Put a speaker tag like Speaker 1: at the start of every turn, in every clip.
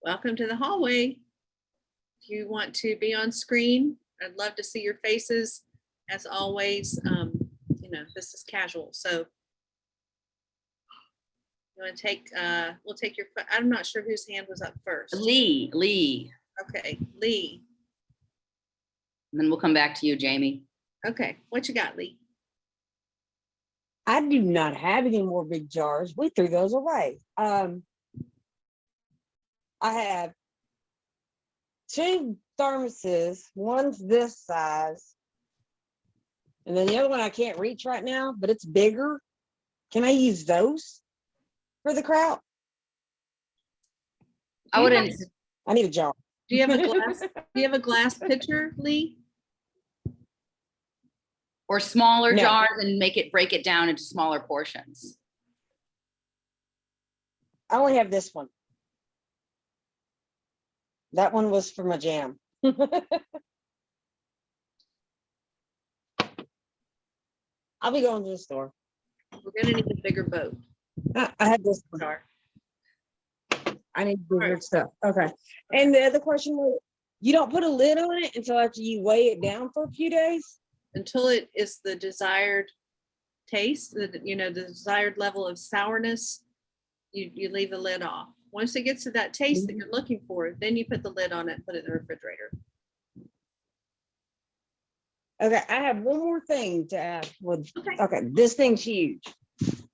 Speaker 1: Welcome to the hallway. If you want to be on screen, I'd love to see your faces. As always, this is casual. So you want to take, we'll take your, I'm not sure whose hand was up first.
Speaker 2: Lee.
Speaker 1: Okay, Lee.
Speaker 2: And then we'll come back to you, Jamie.
Speaker 1: Okay, what you got, Lee?
Speaker 3: I do not have any more big jars. We threw those away. I have 2 thermoses. One's this size. And then the other one I can't reach right now, but it's bigger. Can I use those for the kraut?
Speaker 2: I wouldn't.
Speaker 3: I need a jar.
Speaker 1: Do you have a glass? Do you have a glass pitcher, Lee?
Speaker 2: Or smaller
Speaker 3: No.
Speaker 2: jars and break it down into smaller portions.
Speaker 3: I only have this one. That one was for my jam. I'll be going to the store.
Speaker 1: We're gonna need a bigger boat.
Speaker 3: I have this one.
Speaker 1: Jar.
Speaker 3: I need bigger stuff. Okay. And the other question was, you don't put a lid on it until after you weigh it down for a few days?
Speaker 1: Until it is the desired taste, the desired level of sourness, you leave the lid off. Once it gets to that taste that you're looking for, then you put the lid on it and put it in the refrigerator.
Speaker 3: Okay, I have one more thing to ask. Okay, this thing's huge.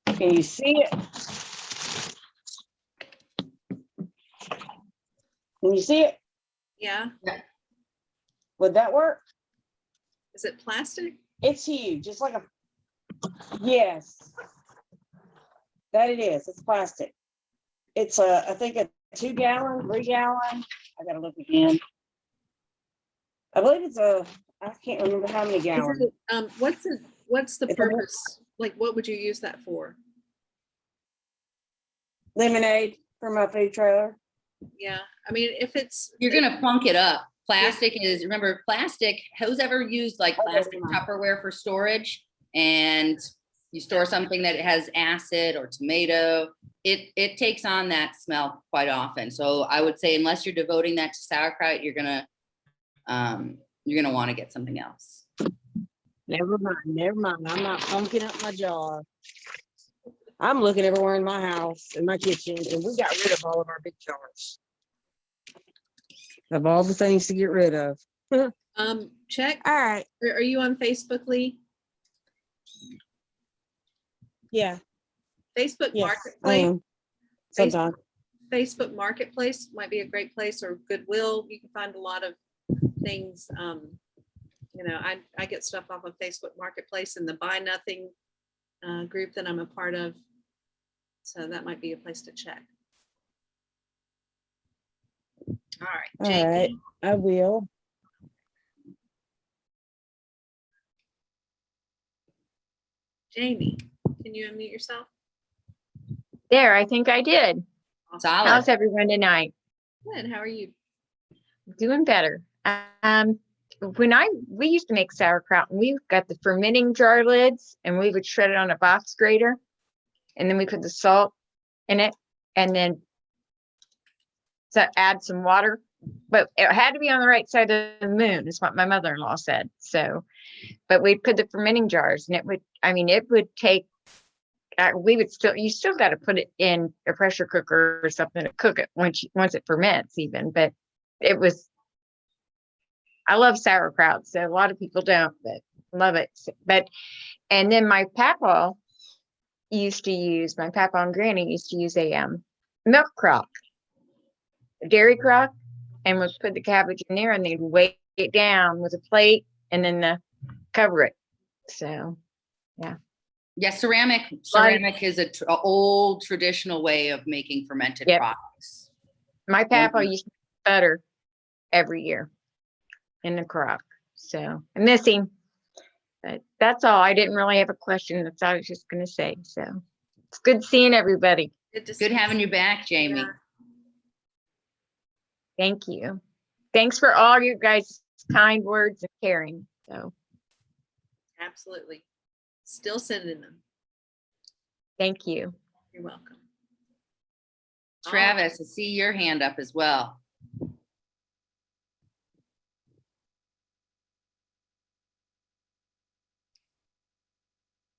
Speaker 3: Can you see it? Can you see it?
Speaker 1: Yeah.
Speaker 3: Would that work?
Speaker 1: Is it plastic?
Speaker 3: It's huge. It's like a, yes. That it is. It's plastic. It's I think a 2 gallon, 3 gallon. I gotta look again. I believe it's I can't remember how many gallons.
Speaker 1: What's the
Speaker 3: It's
Speaker 1: purpose? Like, what would you use that for?
Speaker 3: Lemonade for my food trailer.
Speaker 1: Yeah, I mean, if it's
Speaker 2: You're gonna plunk it up. Plastic is, remember, plastic, who's ever used like plastic Tupperware for storage and you store something that has acid or tomato, it takes on that smell quite often. So I would say unless you're devoting that to sauerkraut, you're gonna want to get something else.
Speaker 3: Never mind. I'm not pumping up my jar. I'm looking everywhere in my house, in my kitchen, and we got rid of all of our big jars. Of all the things to get rid of.
Speaker 1: check.
Speaker 3: All right.
Speaker 1: Are you on Facebook, Lee?
Speaker 3: Yeah.
Speaker 1: Facebook
Speaker 3: Yes,
Speaker 1: Marketplace.
Speaker 3: sometimes.
Speaker 1: Facebook Marketplace might be a great place, or Goodwill. You can find a lot of things. I get stuff off of Facebook Marketplace and the Buy Nothing group that I'm a part of. So that might be a place to check. All right, Jamie.
Speaker 3: All right, I will.
Speaker 1: Jamie, can you unmute yourself?
Speaker 4: There, I think I did.
Speaker 2: Solid.
Speaker 4: How's everyone tonight?
Speaker 1: Good. How are you?
Speaker 4: Doing better. We used to make sauerkraut, and we got the fermenting jar lids, and we would shred it on a box grater, and then we put the salt in it, and then add some water. But it had to be on the right side of the moon, is what my mother-in-law said. So, but we'd put the fermenting jars, and it would take. You still got to put it in a pressure cooker or something to cook it once it ferments even, but I love sauerkraut, so a lot of people don't, but love it. And then my papa and granny used to use a milk crock, a dairy crock, and would put the cabbage in there and they'd weigh it down with a plate and then cover it. So, yeah.
Speaker 2: Yeah, ceramic is an old traditional way of making fermented products.
Speaker 4: My papa used to make butter every year in the crock. So I'm missing, but that's all. I didn't really have a question. That's all I was just going to say. So it's good seeing everybody.
Speaker 2: Good having you back, Jamie.
Speaker 1: Yeah.
Speaker 4: Thank you. Thanks for all your guys' kind words and caring. So
Speaker 1: Absolutely. Still sending them.
Speaker 4: thank you.
Speaker 1: You're welcome.
Speaker 2: Travis, I see your hand up as well.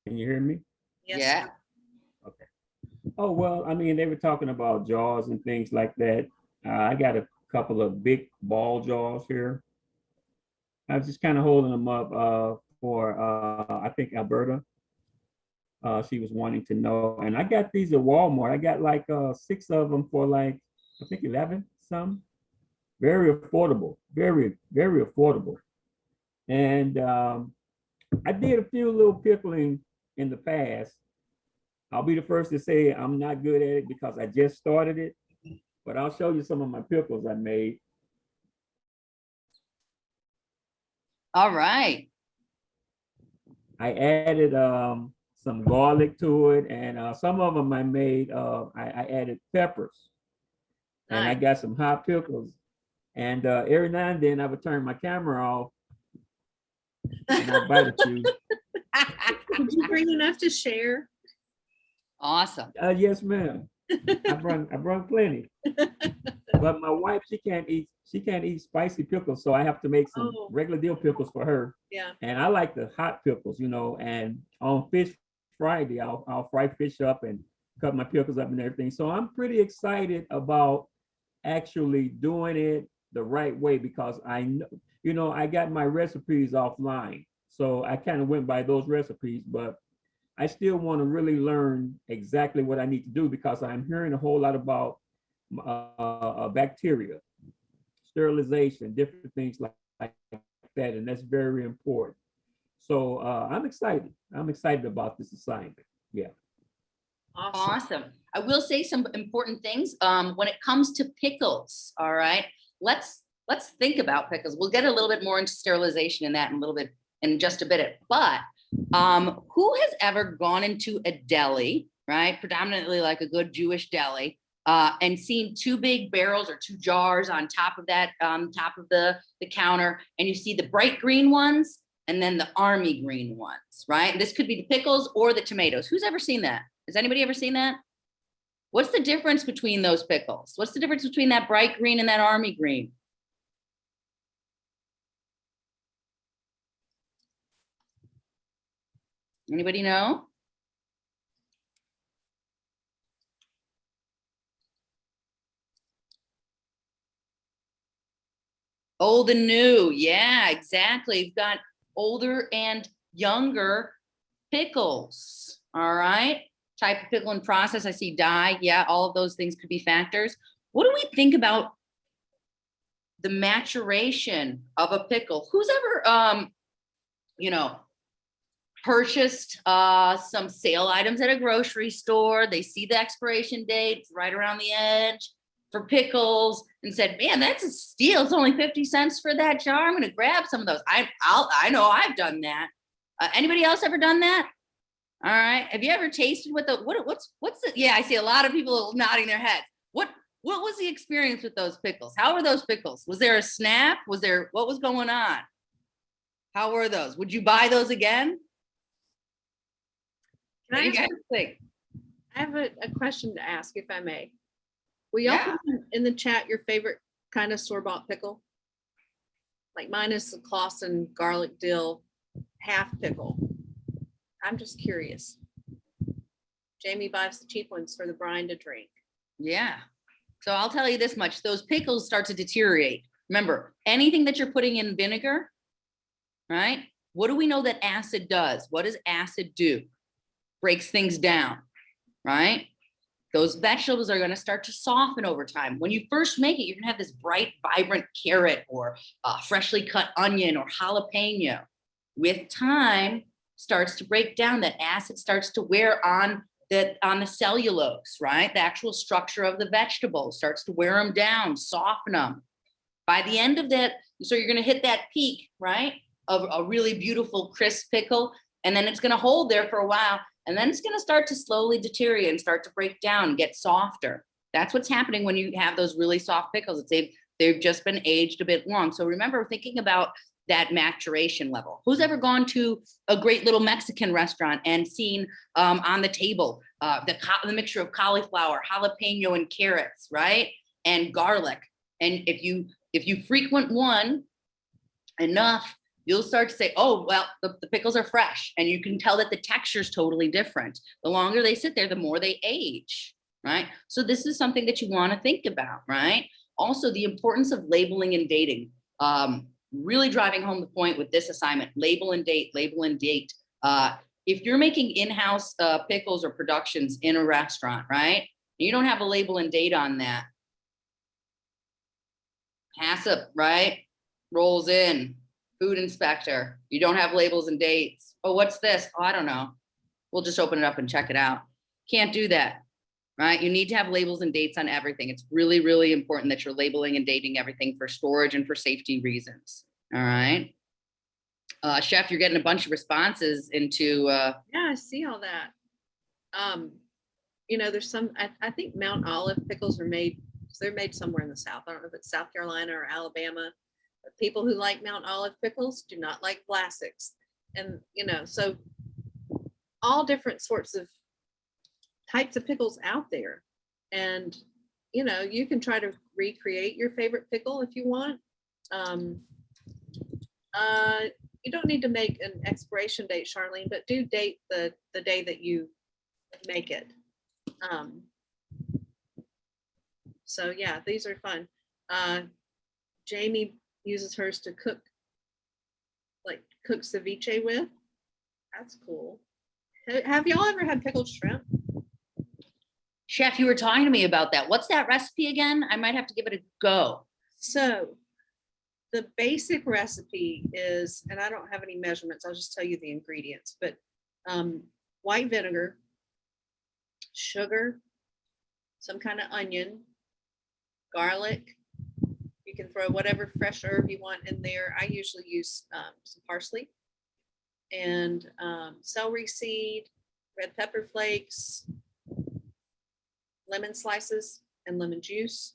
Speaker 5: Can you hear me?
Speaker 1: Yes,
Speaker 2: Yeah.
Speaker 1: sir.
Speaker 5: Okay. Oh, well, I mean, they were talking about jaws and things like that. I got a couple of big ball jaws here. I was just kind of holding them up for, I think, Alberta. She was wanting to know. And I got these at Walmart. I got like 6 of them for like, I think 11 some. Very affordable, very, very affordable. And I did a few little pickling in the past. I'll be the first to say I'm not good at it because I just started it, but I'll show you some of my pickles I made.
Speaker 2: All right.
Speaker 5: I added some garlic to it, and some of them I made, I added peppers, and I
Speaker 1: Nice.
Speaker 5: got some hot pickles. And every now and then I would turn my camera off and I bite a few.
Speaker 1: Did you bring enough to share?
Speaker 2: Awesome.
Speaker 5: Yes, ma'am. I brought plenty. But my wife, she can't eat spicy pickles, so I have to make some
Speaker 1: Oh.
Speaker 5: regular deal pickles for her.
Speaker 1: Yeah.
Speaker 5: And I like the hot pickles, and on Fish Friday, I'll fry fish up and cut my pickles up and everything. So I'm pretty excited about actually doing it the right way because I know, I got my recipes offline. So I kind of went by those recipes, but I still want to really learn exactly what I need to do because I'm hearing a whole lot about bacteria, sterilization, different things like that, and that's very important. So I'm excited. I'm excited about this assignment. Yeah.
Speaker 1: Awesome.
Speaker 2: Awesome. I will say some important things when it comes to pickles. All right, let's think about pickles. We'll get a little bit more into sterilization in that in a little bit in just a bit. But who has ever gone into a deli, right? Predominantly like a good Jewish deli, and seen 2 big barrels or 2 jars on top of that, top of the counter, and you see the bright green ones and then the army green ones, right? And this could be the pickles or the tomatoes. Who's ever seen that? Has anybody ever seen that? What's the difference between those pickles? What's the difference between that bright green and that army green? Anybody know? Old and new. Yeah, exactly. You've got older and younger pickles. All right. Type of pickle and process. I see dye. Yeah, all of those things could be factors. What do we think about the maturation of a pickle? Who's ever purchased some sale items at a grocery store? They see the expiration date right around the edge for pickles and said, man, that's a steal. It's only 50 cents for that jar. I'm going to grab some of those. I know I've done that. Anybody else ever done that? All right. Have you ever tasted with what's the, yeah, I see a lot of people nodding their heads. What was the experience with those pickles? How were those pickles? Was there a snap? What was going on? How were those? Would you buy those again? What do you guys think?
Speaker 1: I have a question to ask, if I may. Will y'all put in the chat your favorite kind of store-bought pickle? Like mine is the Clausen garlic dill half pickle. I'm just curious. Jamie buys the cheap ones for the Brian to drink.
Speaker 2: Yeah. So I'll tell you this much. Those pickles start to deteriorate. Remember, anything that you're putting in vinegar, right? What do we know that acid does? What does acid do? Breaks things down, right? Those vegetables are going to start to soften over time. When you first make it, you're going to have this bright, vibrant carrot or freshly cut onion or jalapeno. With time, starts to break down. That acid starts to wear on the cellulose, right? The actual structure of the vegetable starts to wear them down, soften them. By the end of that, so you're going to hit that peak, right, of a really beautiful crisp pickle, and then it's going to hold there for a while. And then it's going to start to slowly deteriorate and start to break down, get softer. That's what's happening when you have those really soft pickles. They've just been aged a bit long. So remember, thinking about that maturation level. Who's ever gone to a great little Mexican restaurant and seen on the table the mixture of cauliflower, jalapeno, and carrots, right? And garlic. And if you frequent one enough, you'll start to say, oh, well, the pickles are fresh. And you can tell that the texture is totally different. The longer they sit there, the more they age, right? So this is something that you want to think about, right? Also, the importance of labeling and dating. Really driving home the point with this assignment, label and date, label and date. If you're making in-house pickles or productions in a restaurant, right? You don't have a label and date on that. HACCP, right? Rolls in, food inspector. You don't have labels and dates. Oh, what's this? Oh, I don't know. We'll just open it up and check it out. Can't do that, right? You need to have labels and dates on everything. It's really, really important that you're labeling and dating everything for storage and for safety reasons. All right. Chef, you're getting a bunch of responses into.
Speaker 1: Yeah, I see all that. You know, there's some, I think Mount Olive pickles are made, they're made somewhere in the South. I don't know if it's South Carolina or Alabama, but people who like Mount Olive pickles do not like classics. And, you know, so all different sorts of types of pickles out there. And, you know, you can try to recreate your favorite pickle if you want. You don't need to make an expiration date, Charlene, but do date the day that you make it. So yeah, these are fun. Jamie uses hers to cook ceviche with. That's cool. Have y'all ever had pickled shrimp?
Speaker 2: Chef, you were talking to me about that. What's that recipe again? I might have to give it a go.
Speaker 1: So the basic recipe is, and I don't have any measurements, I'll just tell you the ingredients, but white vinegar, sugar, some kind of onion, garlic. You can throw whatever fresh herb you want in there. I usually use some parsley and celery seed, red pepper flakes, lemon slices, and lemon juice.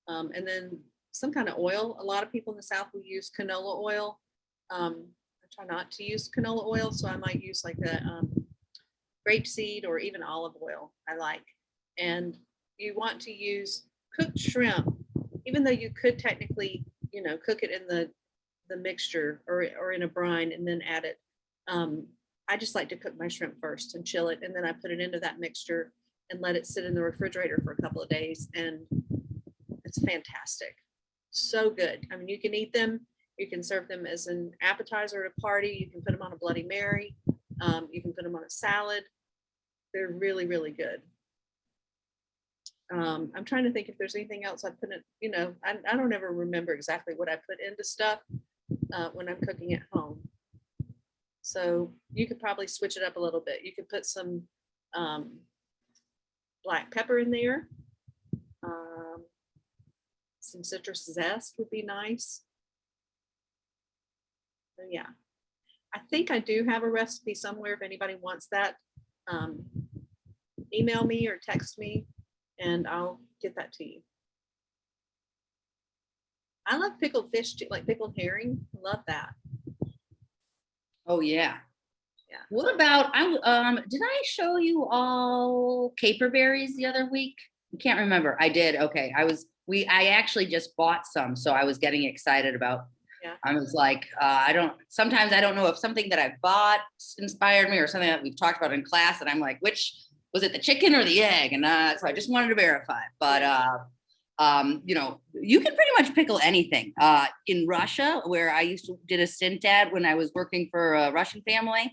Speaker 1: And then some kind of oil. A lot of people in the South will use canola oil. I try not to use canola oil, so I might use like a grapeseed or even olive oil I like. And you want to use cooked shrimp, even though you could technically, you know, cook it in the mixture or in a brine and then add it. I just like to cook my shrimp first and chill it, and then I put it into that mixture and let it sit in the refrigerator for a couple of days, and it's fantastic. So good. I mean, you can eat them. You can serve them as an appetizer at a party. You can put them on a Bloody Mary. You can put them on a salad. They're really, really good. I'm trying to think if there's anything else I put in, you know, I don't ever remember exactly what I put into stuff when I'm cooking at home. So you could probably switch it up a little bit. You could put some black pepper in there. Some citrus zest would be nice. So yeah, I think I do have a recipe somewhere. If anybody wants that, email me or text me and I'll get that to you. I love pickled fish too, like pickled herring. Love that.
Speaker 2: Oh yeah.
Speaker 1: Yeah.
Speaker 2: What about did I show you all caper berries the other week? I can't remember. I did. Okay. I actually just bought some, so I was getting excited about.
Speaker 1: Yeah.
Speaker 2: I was like, sometimes I don't know if something that I bought inspired me or something that we've talked about in class, and I'm like, which was it, the chicken or the egg? And so I just wanted to verify. But you know, you can pretty much pickle anything. In Russia, where I did a stint at when I was working for a Russian family,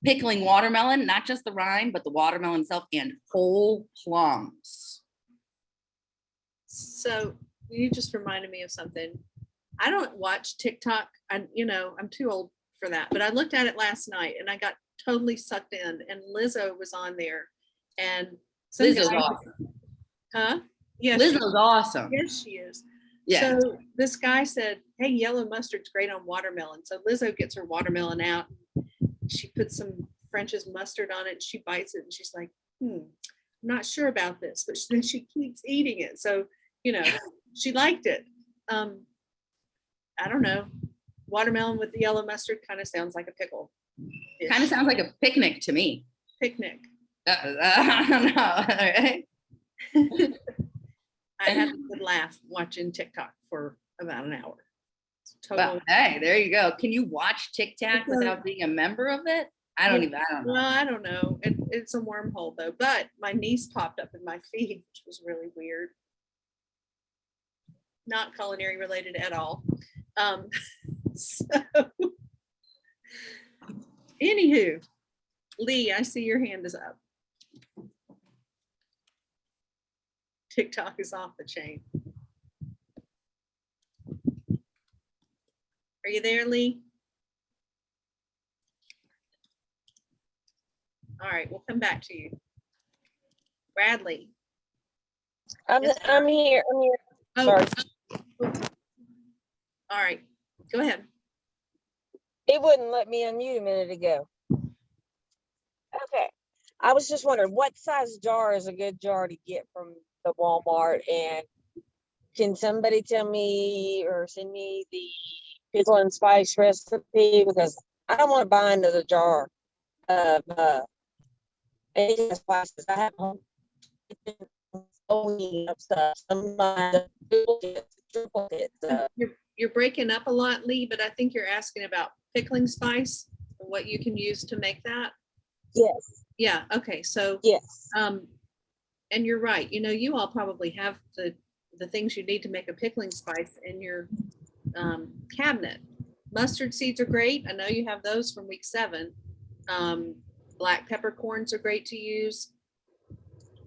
Speaker 2: pickling watermelon, not just the rind, but the watermelon itself, and whole plums.
Speaker 1: So you just reminded me of something. I don't watch TikTok. I'm too old for that, but I looked at it last night and I got totally sucked in, and Lizzo was on there, and
Speaker 2: Lizzo's awesome.
Speaker 1: Huh? Yes.
Speaker 2: Lizzo's awesome.
Speaker 1: Yes, she is.
Speaker 2: Yeah.
Speaker 1: So this guy said, hey, yellow mustard's great on watermelon. So Lizzo gets her watermelon out. She puts some French's mustard on it. She bites it and she's like, I'm not sure about this, but then she keeps eating it. So, you know, she liked it. I don't know. watermelon with the yellow mustard kind of sounds like a pickle.
Speaker 2: Kind of sounds like a picnic to me.
Speaker 1: Picnic.
Speaker 2: I don't know. Right?
Speaker 1: I had a good laugh watching TikTok for about an hour. It's
Speaker 2: Well,
Speaker 1: total.
Speaker 2: hey, there you go. Can you watch TikTok without being a member of it? I don't know.
Speaker 1: Well, I don't know. It's a wormhole though, but my niece popped up in my feed, which was really weird. Not culinary related at all. So, anywho, Lee, I see your hand is up. TikTok is off the chain. Are you there, Lee? All right, we'll come back to you. Bradley.
Speaker 3: I'm
Speaker 1: Yes, sir.
Speaker 3: I'm here. I'm here.
Speaker 1: Oh,
Speaker 3: Sorry.
Speaker 1: all right, go ahead.
Speaker 3: It wouldn't let me unmute a minute ago. Okay. I was just wondering what size jar is a good jar to get from the Walmart, and can somebody tell me or send me the pickle and spice recipe, because I don't want to buy another jar of any kind of spices. I have home only of stuff. Some triplicate stuff.
Speaker 1: You're breaking up a lot, Lee, but I think you're asking about pickling spice and what you can use to make that.
Speaker 3: Yes.
Speaker 1: Yeah, okay, so
Speaker 3: Yes.
Speaker 1: and you're right, you know, you all probably have the things you need to make a pickling spice in your cabinet. Mustard seeds are great. I know you have those from week 7. Black peppercorns are great to use.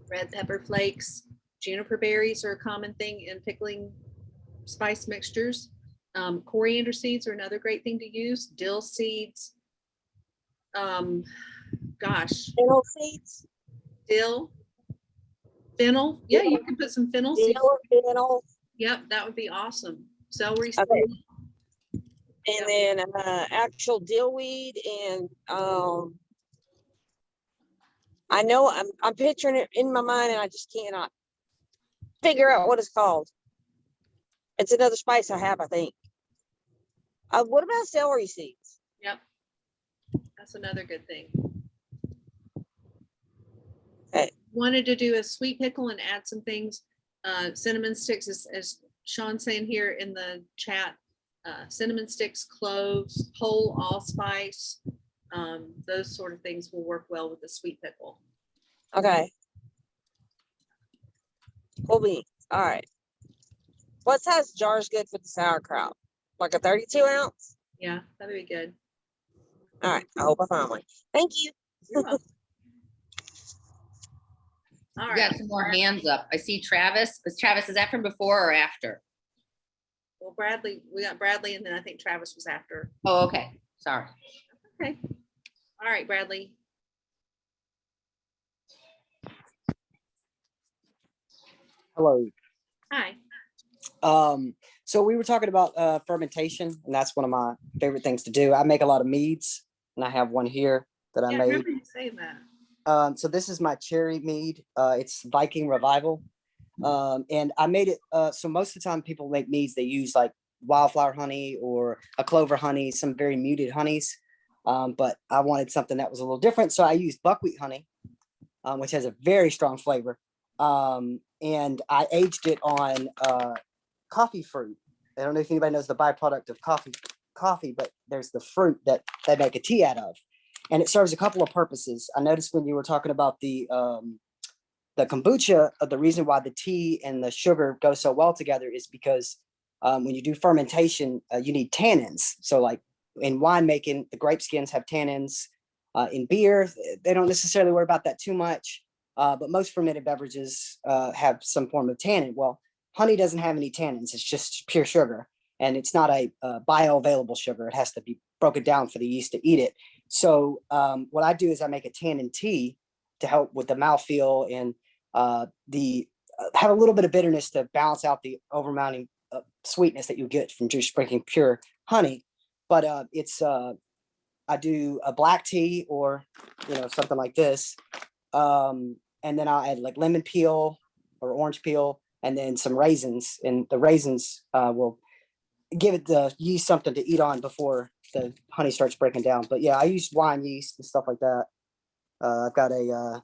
Speaker 1: Red pepper flakes, juniper berries are a common thing in pickling spice mixtures. Coriander seeds are another great thing to use. Dill seeds. Gosh,
Speaker 3: Fennel seeds.
Speaker 1: dill, fennel. Yeah, you can put some fennel seeds.
Speaker 3: Fennel.
Speaker 1: Yep, that would be awesome. Celery
Speaker 3: Okay.
Speaker 1: seeds.
Speaker 3: And then actual dillweed, and I know I'm picturing it in my mind, and I just cannot figure out what it's called. It's another spice I have, I think. What about celery seeds?
Speaker 1: Yep, that's another good thing.
Speaker 3: Okay.
Speaker 1: Wanted to do a sweet pickle and add some things. Cinnamon sticks, as Sean's saying here in the chat. Cinnamon sticks, cloves, whole allspice. Those sort of things will work well with the sweet pickle.
Speaker 3: Okay. Cool beans. All right. What size jar is good for the sauerkraut? Like a 32 ounce?
Speaker 1: Yeah, that'd be good.
Speaker 3: All right. I hope I find one. Thank you.
Speaker 1: You're welcome. All
Speaker 2: We
Speaker 1: right.
Speaker 2: got some more hands up. I see Travis. Travis, is that from before or after?
Speaker 1: Well, Bradley, we got Bradley, and then I think Travis was after.
Speaker 2: Oh, okay. Sorry.
Speaker 1: Okay. All right, Bradley.
Speaker 6: Hello.
Speaker 1: Hi.
Speaker 6: So we were talking about fermentation, and that's one of my favorite things to do. I make a lot of meads, and I have one here that I
Speaker 1: Yeah, I
Speaker 6: made.
Speaker 1: remember you saying that.
Speaker 6: So this is my cherry mead. It's Viking Revival. And I made it, so most of the time people make meads, they use like wildflower honey or a clover honey, some very muted honeys. But I wanted something that was a little different. So I used buckwheat honey, which has a very strong flavor. And I aged it on coffee fruit. I don't know if anybody knows the byproduct of coffee, but there's the fruit that they make a tea out of. And it serves a couple of purposes. I noticed when you were talking about the kombucha, the reason why the tea and the sugar go so well together is because when you do fermentation, you need tannins. So like in winemaking, the grape skins have tannins. In beer, they don't necessarily worry about that too much. But most fermented beverages have some form of tannin. Well, honey doesn't have any tannins. It's just pure sugar. And it's not a bioavailable sugar. It has to be broken down for the yeast to eat it. So what I do is I make a tannin tea to help with the mouthfeel and have a little bit of bitterness to balance out the overmounting sweetness that you get from just drinking pure honey. But I do a black tea or something like this, and then I'll add like lemon peel or orange peel, and then some raisins. And the raisins will give it the yeast something to eat on before the honey starts breaking down. But yeah, I use wine yeast and stuff like that. I've got a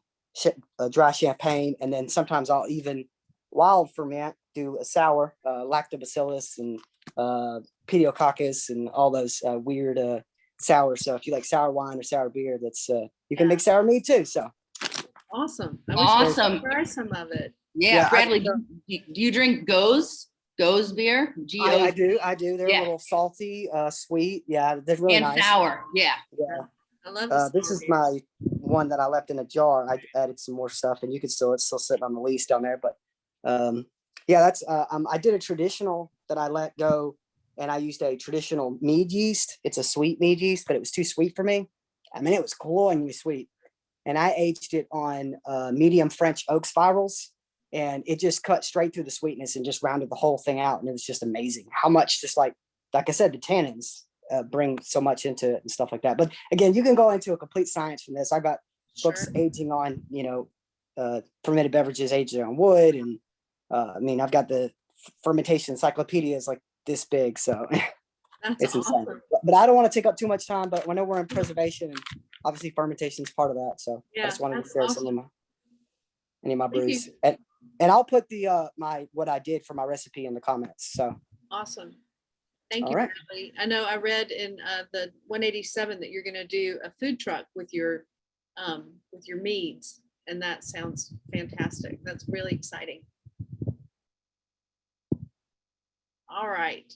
Speaker 6: dry champagne, and then sometimes I'll even wild ferment, do a sour, lactobacillus and pediococcus and all those weird sour. So if you like sour wine or sour beer, that's you can make sour mead too. So
Speaker 1: Awesome. I
Speaker 2: Awesome.
Speaker 1: wish I could try some of it.
Speaker 2: Yeah,
Speaker 6: Yeah,
Speaker 2: Bradley, do you drink Goes beer?
Speaker 6: I do. They're
Speaker 2: Yeah.
Speaker 6: a little salty, sweet. Yeah, they're really
Speaker 2: And
Speaker 6: nice.
Speaker 2: sour. Yeah.
Speaker 6: Yeah.
Speaker 1: I love the
Speaker 6: This
Speaker 1: sour
Speaker 6: is
Speaker 1: beers.
Speaker 6: my one that I left in a jar. I added some more stuff, and you can still, it's still sitting on the lease down there. But yeah, that's I did a traditional that I let go, and I used a traditional mead yeast. It's a sweet mead yeast, but it was too sweet for me. I mean, it was cloyingly sweet, and I aged it on medium French oak spirals, and it just cut straight through the sweetness and just rounded the whole thing out. And it was just amazing how much, just like I said, the tannins bring so much into it and stuff like that. But again, you can go into a complete science from this. I got books
Speaker 1: Sure.
Speaker 6: aging on, fermented beverages aging on wood. And I mean, I've got the fermentation encyclopedias like this big. So
Speaker 1: That's
Speaker 6: it's insane.
Speaker 1: awesome.
Speaker 6: But I don't want to take up too much time, but whenever we're in preservation, and obviously fermentation is part of that. So I
Speaker 1: Yeah,
Speaker 6: just wanted to
Speaker 1: that's
Speaker 6: share some of
Speaker 1: awesome.
Speaker 6: any of my
Speaker 1: Thank you.
Speaker 6: brews. And I'll put the what I did for my recipe in the comments. So
Speaker 1: Awesome. Thank
Speaker 6: All
Speaker 1: you,
Speaker 6: right.
Speaker 1: Bradley. I know I read in the 187 that you're going to do a food truck with your meads, and that sounds fantastic. That's really exciting. All right.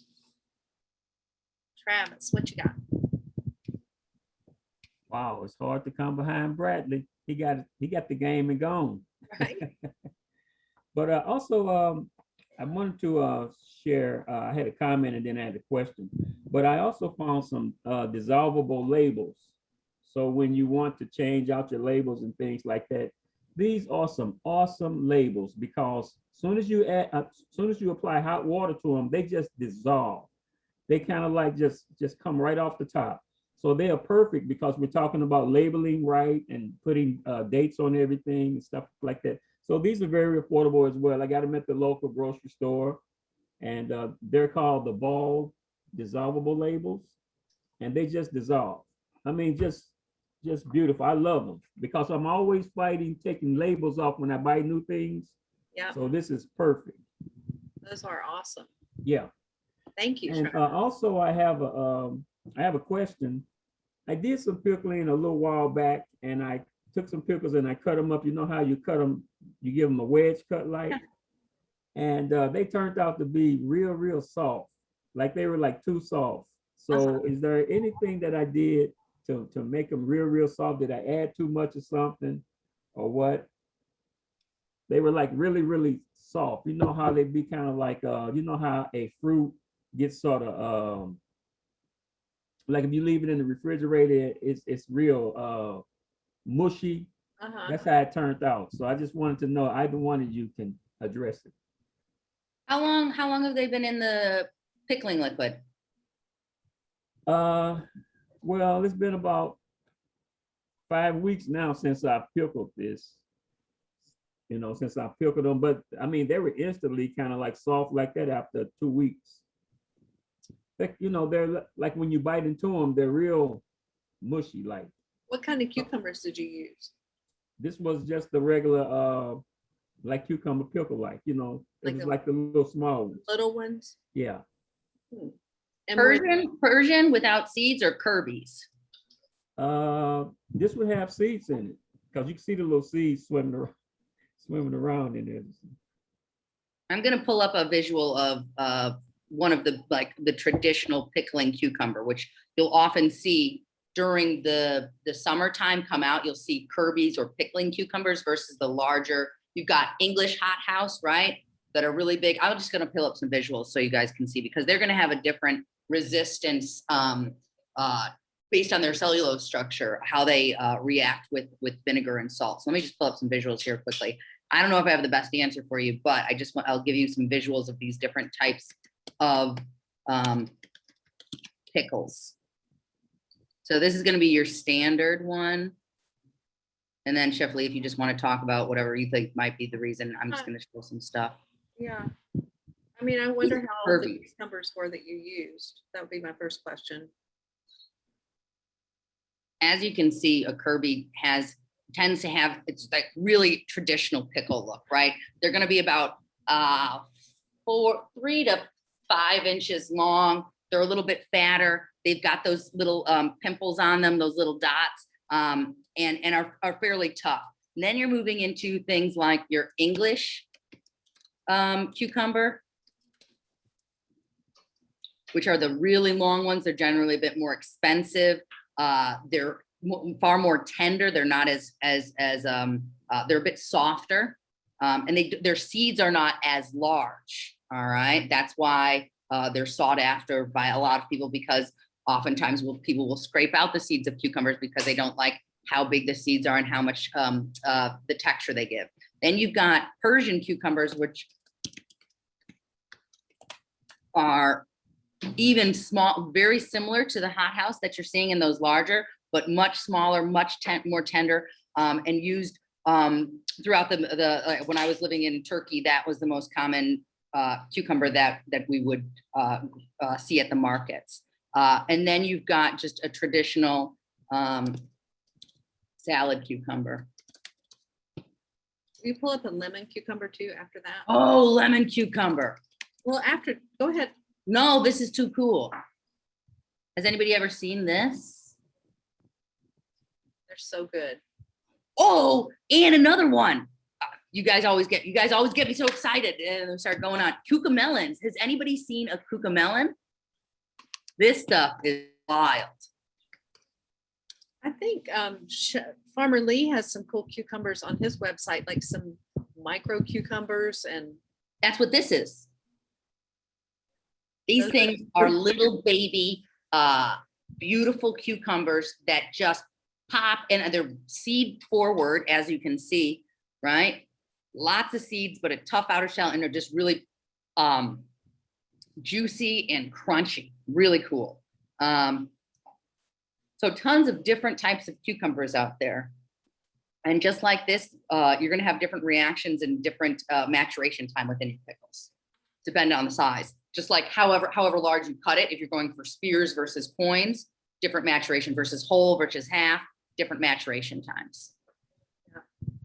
Speaker 1: Travis, what you got?
Speaker 5: Wow, it's hard to come behind Bradley. He got the game and gone.
Speaker 1: Right.
Speaker 5: But also, I wanted to share. I had a comment and then I had a question. But I also found some dissolvable labels. So when you want to change out your labels and things like that, these are some awesome labels because soon as you apply hot water to them, they just dissolve. They kind of like just come right off the top. So they are perfect because we're talking about labeling right and putting dates on everything and stuff like that. So these are very affordable as well. I got them at the local grocery store, and they're called the Ball dissolvable labels, and they just dissolve. I mean, just beautiful. I love them because I'm always fighting taking labels off when I buy new things.
Speaker 1: Yeah,
Speaker 5: So this is perfect.
Speaker 1: those are awesome.
Speaker 5: Yeah.
Speaker 1: Thank you,
Speaker 5: And
Speaker 1: Travis.
Speaker 5: also I have a question. I did some pickling a little while back, and I took some pickles and I cut them up. You know how you cut them? You give them a wedge cut like, and they turned out to be real soft. Like they were like too soft. So is there anything that I did to make them real soft? Did I add too much or something, or what? They were like really soft. You know how they be kind of like you know how a fruit gets sort of like if you leave it in the refrigerator, it's real mushy.
Speaker 1: Uh-huh.
Speaker 5: That's how it turned out. So I just wanted to know, either one of you can address it.
Speaker 2: How long have they been in the pickling liquid?
Speaker 5: Well, it's been about 5 weeks now since I pickled this. Since I pickled them, but I mean, they were instantly kind of like soft like that after 2 weeks. They're like when you bite into them, they're real mushy. Like
Speaker 1: What kind of cucumbers did you use?
Speaker 5: this was just the regular, like cucumber pickle, it
Speaker 1: Like
Speaker 5: was
Speaker 1: the-
Speaker 5: like the little small ones.
Speaker 1: Little ones?
Speaker 5: Yeah.
Speaker 1: And were-
Speaker 2: Persian without seeds or Kirby's?
Speaker 5: This would have seeds in it because you can see the little seeds swimming around in there.
Speaker 2: I'm gonna pull up a visual of one of the traditional pickling cucumber, which you'll often see during the summertime come out. You'll see Kirby's or pickling cucumbers versus the larger. You've got English hothouse, right? That are really big. I'm just gonna pull up some visuals so you guys can see because they're gonna have a different resistance based on their cellulose structure, how they react with vinegar and salt. So let me just pull up some visuals here quickly. I don't know if I have the best answer for you, but I'll give you some visuals of these different types of pickles. So this is going to be your standard one. And then Chef Lee, if you just want to talk about whatever you think might be the reason, I'm just going to show some stuff.
Speaker 1: Yeah. I mean, I wonder how the
Speaker 2: Kirby.
Speaker 1: cucumbers were that you used. That would be my first question.
Speaker 2: As you can see, a Kirby tends to have, it's like really traditional pickle look, right? They're gonna be about 3 to 5 inches long. They're a little bit fatter. They've got those little pimples on them, those little dots, and are fairly tough. And then you're moving into things like your English cucumber, which are the really long ones. They're generally a bit more expensive. They're far more tender. They're not they're a bit softer. And their seeds are not as large. All right. That's why they're sought after by a lot of people, because oftentimes people will scrape out the seeds of cucumbers because they don't like how big the seeds are and how much the texture they give. Then you've got Persian cucumbers, which are even small, very similar to the hothouse that you're seeing in those larger, but much smaller, much more tender, and used throughout when I was living in Turkey. That was the most common cucumber that we would see at the markets. And then you've got just a traditional salad cucumber.
Speaker 1: You pull up a lemon cucumber too after that?
Speaker 2: Oh, lemon cucumber.
Speaker 1: Well, go ahead.
Speaker 2: No, this is too cool. Has anybody ever seen this?
Speaker 1: They're so good.
Speaker 2: Oh, and another one. You guys always get me so excited and start going on. Cucamelons. Has anybody seen a cucamelon? This stuff is wild.
Speaker 1: I think Farmer Lee has some cool cucumbers on his website, like some micro cucumbers, and
Speaker 2: That's what this is. These things are little baby, beautiful cucumbers that just pop, and they're seed forward, as you can see, right? Lots of seeds, but a tough outer shell, and they're just really juicy and crunchy, really cool. So tons of different types of cucumbers out there. And just like this, you're gonna have different reactions and different maturation time within your pickles, depending on the size. Just like however large you cut it, if you're going for spears versus coins, different maturation versus whole versus half, different maturation times.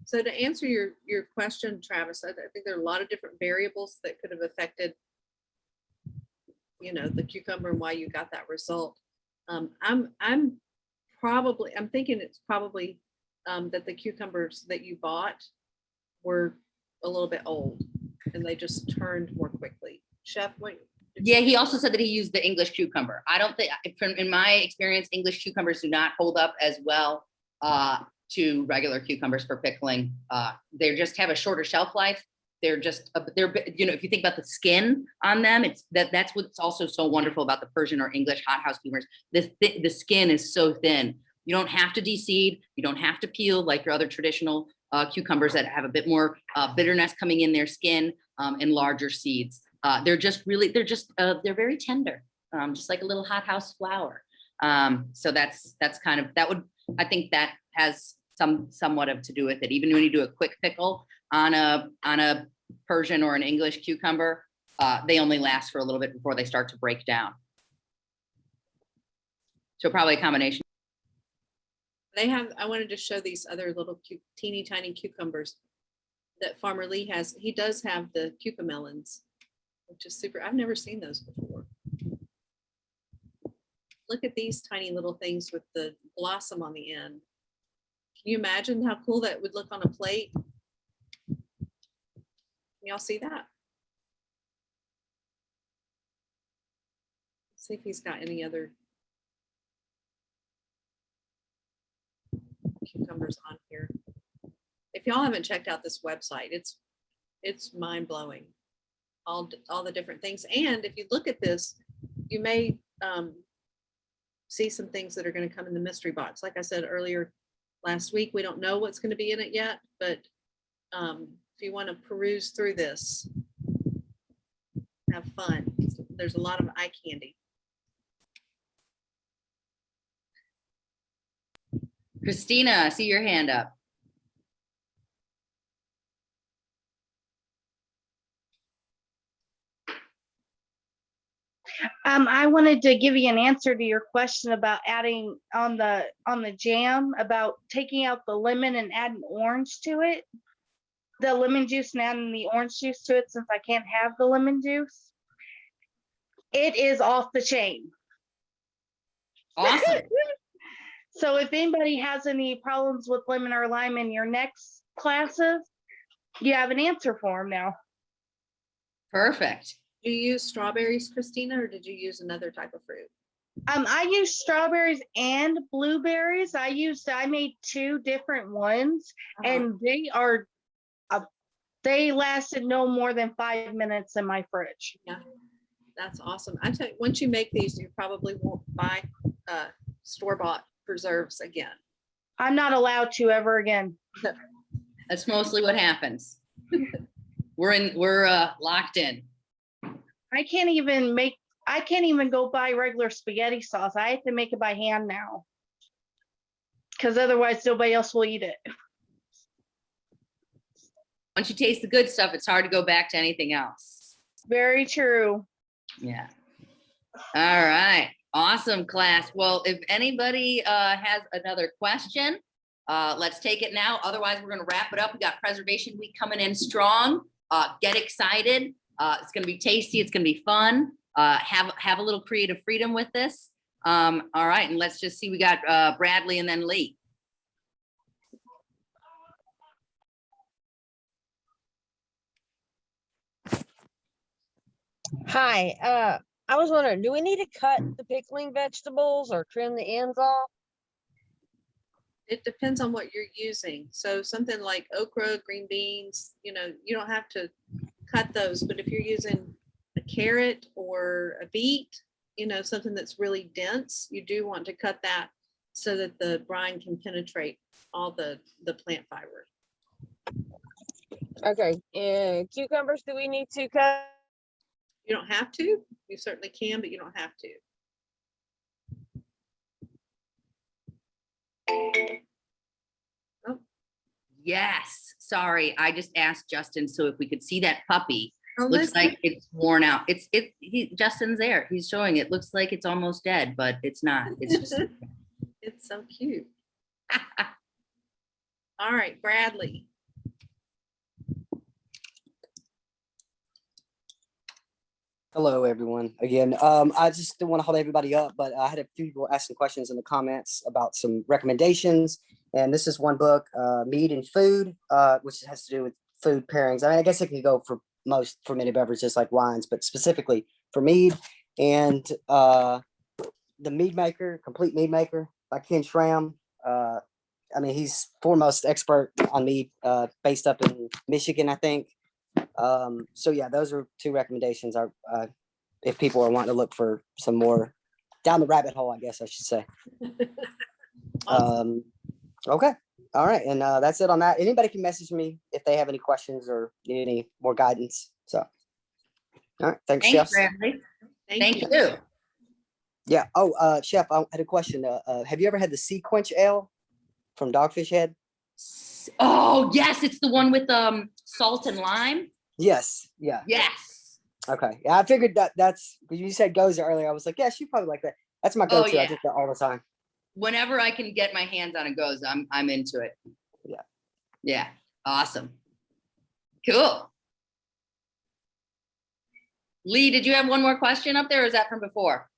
Speaker 1: so to answer your question, Travis, I think there are a lot of different variables that could have affected, the cucumber and why you got that result. I'm thinking it's probably that the cucumbers that you bought were a little bit old and they just turned more quickly. Chef, what?
Speaker 2: Yeah, he also said that he used the English cucumber. I don't think, in my experience, English cucumbers do not hold up as well to regular cucumbers for pickling. They just have a shorter shelf life. They're if you think about the skin on them, that's what's also so wonderful about the Persian or English hothouse cucumbers. The skin is so thin. You don't have to deseed. You don't have to peel like your other traditional cucumbers that have a bit more bitterness coming in their skin and larger seeds. They're very tender, just like a little hothouse flower. So that's kind of, I think that has somewhat of to do with it. Even when you do a quick pickle on a Persian or an English cucumber, they only last for a little bit before they start to break down. So probably a combination.
Speaker 1: I wanted to show these other little teeny tiny cucumbers that Farmer Lee has. He does have the cucamelons, which is super. I've never seen those before. Look at these tiny little things with the blossom on the end. Can you imagine how cool that would look on a plate? Can y'all see that? Let's see if he's got any other cucumbers on here. If y'all haven't checked out this website, it's mind-blowing. All the different things. And if you look at this, you may see some things that are going to come in the mystery box. Like I said earlier last week, we don't know what's going to be in it yet, but if you want to peruse through this, have fun. There's a lot of eye candy.
Speaker 2: Christina, I see your hand up.
Speaker 7: I wanted to give you an answer to your question about adding on the jam, about taking out the lemon and adding orange to it. The lemon juice and adding the orange juice to it, since I can't have the lemon juice. It is off the chain.
Speaker 2: Awesome.
Speaker 7: So if anybody has any problems with lemon or lime in your next classes, you have an answer for them now.
Speaker 2: Perfect.
Speaker 1: Do you use strawberries, Christina, or did you use another type of fruit?
Speaker 7: I used strawberries and blueberries. I made 2 different ones, and they lasted no more than 5 minutes in my fridge.
Speaker 1: Yeah, that's awesome. I tell you, once you make these, you probably won't buy store-bought preserves again.
Speaker 7: I'm not allowed to ever again.
Speaker 2: That's mostly what happens. We're locked in.
Speaker 7: I can't even go buy regular spaghetti sauce. I have to make it by hand now. Because otherwise nobody else will eat it.
Speaker 2: Once you taste the good stuff, it's hard to go back to anything else.
Speaker 7: Very true.
Speaker 2: Yeah. All right. Awesome, class. Well, if anybody has another question, let's take it now. Otherwise, we're going to wrap it up. We got Preservation Week coming in strong. Get excited. It's going to be tasty. It's going to be fun. Have a little creative freedom with this. All right. And let's just see. We got Bradley and then Lee.
Speaker 8: Hi, I was wondering, do we need to cut the pickling vegetables or trim the ends off?
Speaker 1: It depends on what you're using. So something like okra, green beans, you don't have to cut those, but if you're using a carrot or a beet, something that's really dense, you do want to cut that so that the brine can penetrate all the plant fiber.
Speaker 8: Okay, and cucumbers, do we need to cut?
Speaker 1: You don't have to. You certainly can, but you don't have to. Oh,
Speaker 2: Yes. Sorry. I just asked Justin so if we could see that puppy.
Speaker 1: oh,
Speaker 2: Looks
Speaker 1: listen.
Speaker 2: like it's worn out. Justin's there. He's showing it. Looks like it's almost dead, but it's not. It's just
Speaker 1: It's so cute. All right, Bradley.
Speaker 6: Hello, everyone. Again, I just didn't want to hold everybody up, but I had a few people asking questions in the comments about some recommendations. And this is one book, Mead and Food, which has to do with food pairings. I mean, I guess it could go for most fermented beverages like wines, but specifically for mead. And The Mead Maker, Complete Mead Maker by Ken Schramm. I mean, he's foremost expert on mead, based up in Michigan, I think. So yeah, those are two recommendations. Are if people are wanting to look for some more down the rabbit hole, I guess I should say. Okay, all right, and that's it on that. Anybody can message me if they have any questions or need any more guidance. So, all right, thanks, Chef.
Speaker 2: Bradley. Thank
Speaker 1: you.
Speaker 2: you.
Speaker 6: Yeah. Oh, Chef, I had a question. Have you ever had the Sea Quench Ale from Dogfish Head?
Speaker 2: Oh, yes. It's the one with salt and lime.
Speaker 6: Yes. Yeah.
Speaker 2: Yes.
Speaker 6: Okay. Yeah, I figured that's because you said goza earlier. I was like, yeah, she probably like that. That's my go-to.
Speaker 2: yeah.
Speaker 6: I drink that all the time.
Speaker 2: Whenever I can get my hands on a goza, I'm into it.
Speaker 6: Yeah.
Speaker 2: Yeah. Awesome. Cool. Lee, did you have one more question up there, or is that from before?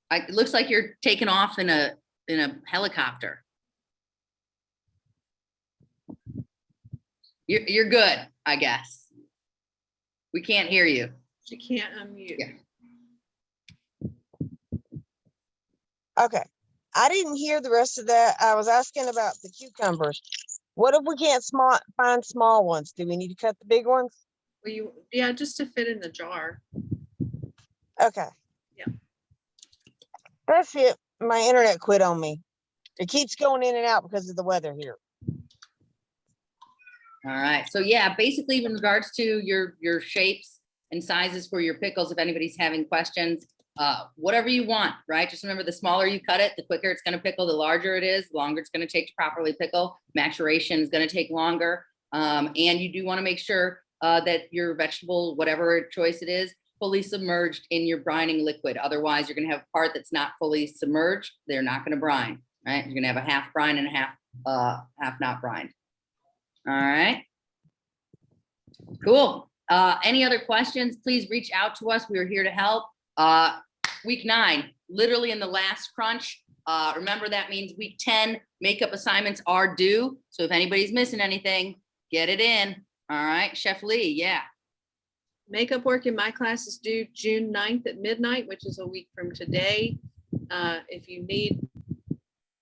Speaker 2: It looks like you're taking off in a helicopter. You're good, I guess. We can't hear you.
Speaker 1: She can't unmute.
Speaker 2: Yeah.
Speaker 8: Okay, I didn't hear the rest of that. I was asking about the cucumbers. What if we can't find small ones? Do we need to cut the big ones?
Speaker 1: Well, yeah, just to fit in the jar.
Speaker 8: Okay.
Speaker 1: Yeah.
Speaker 8: That's it. My internet quit on me. It keeps going in and out because of the weather here.
Speaker 2: All right. So yeah, basically in regards to your shapes and sizes for your pickles, if anybody's having questions, whatever you want, right? Just remember, the smaller you cut it, the quicker it's going to pickle. The larger it is, the longer it's going to take to properly pickle. Maturation is going to take longer. And you do want to make sure that your vegetable, whatever choice it is, fully submerged in your brining liquid. Otherwise, you're going to have a part that's not fully submerged. They're not going to brine, right? You're going to have a half brine and a half not brined. All right. Cool. Any other questions? Please reach out to us. We are here to help. Week 9, literally in the last crunch. Remember, that means week 10 makeup assignments are due. So if anybody's missing anything, get it in. All right, Chef Lee, yeah.
Speaker 1: Makeup work in my class is due June 9th at midnight, which is a week from today. If you need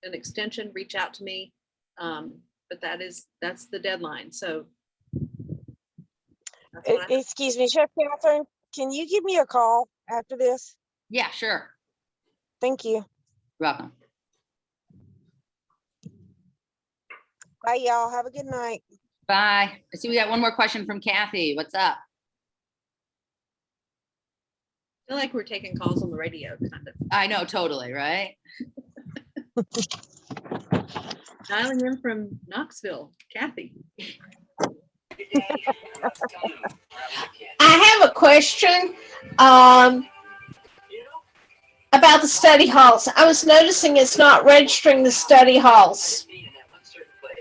Speaker 1: an extension, reach out to me. But that's the deadline. So. that's what I-
Speaker 8: Excuse me, Chef Catherine, can you give me a call after this?
Speaker 2: Yeah, sure.
Speaker 8: Thank you.
Speaker 2: You're welcome.
Speaker 8: Bye, y'all. Have a good night.
Speaker 2: Bye. I see we got one more question from Kathy. What's up?
Speaker 1: I feel like we're taking calls on the radio, kind of.
Speaker 2: I know, totally, right?
Speaker 1: Dialing in from Knoxville, Kathy.
Speaker 9: I have a question about the study halls. I was noticing it's not registering the study halls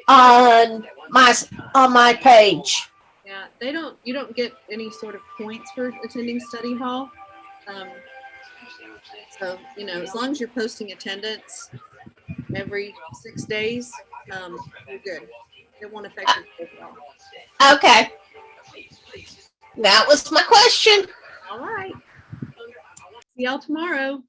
Speaker 9: on my page.
Speaker 1: Yeah, you don't get any sort of points for attending study hall. So, as long as you're posting attendance every 6 days, you're good. It won't affect your overall.
Speaker 9: Okay. That was my question.
Speaker 1: All right. See y'all tomorrow.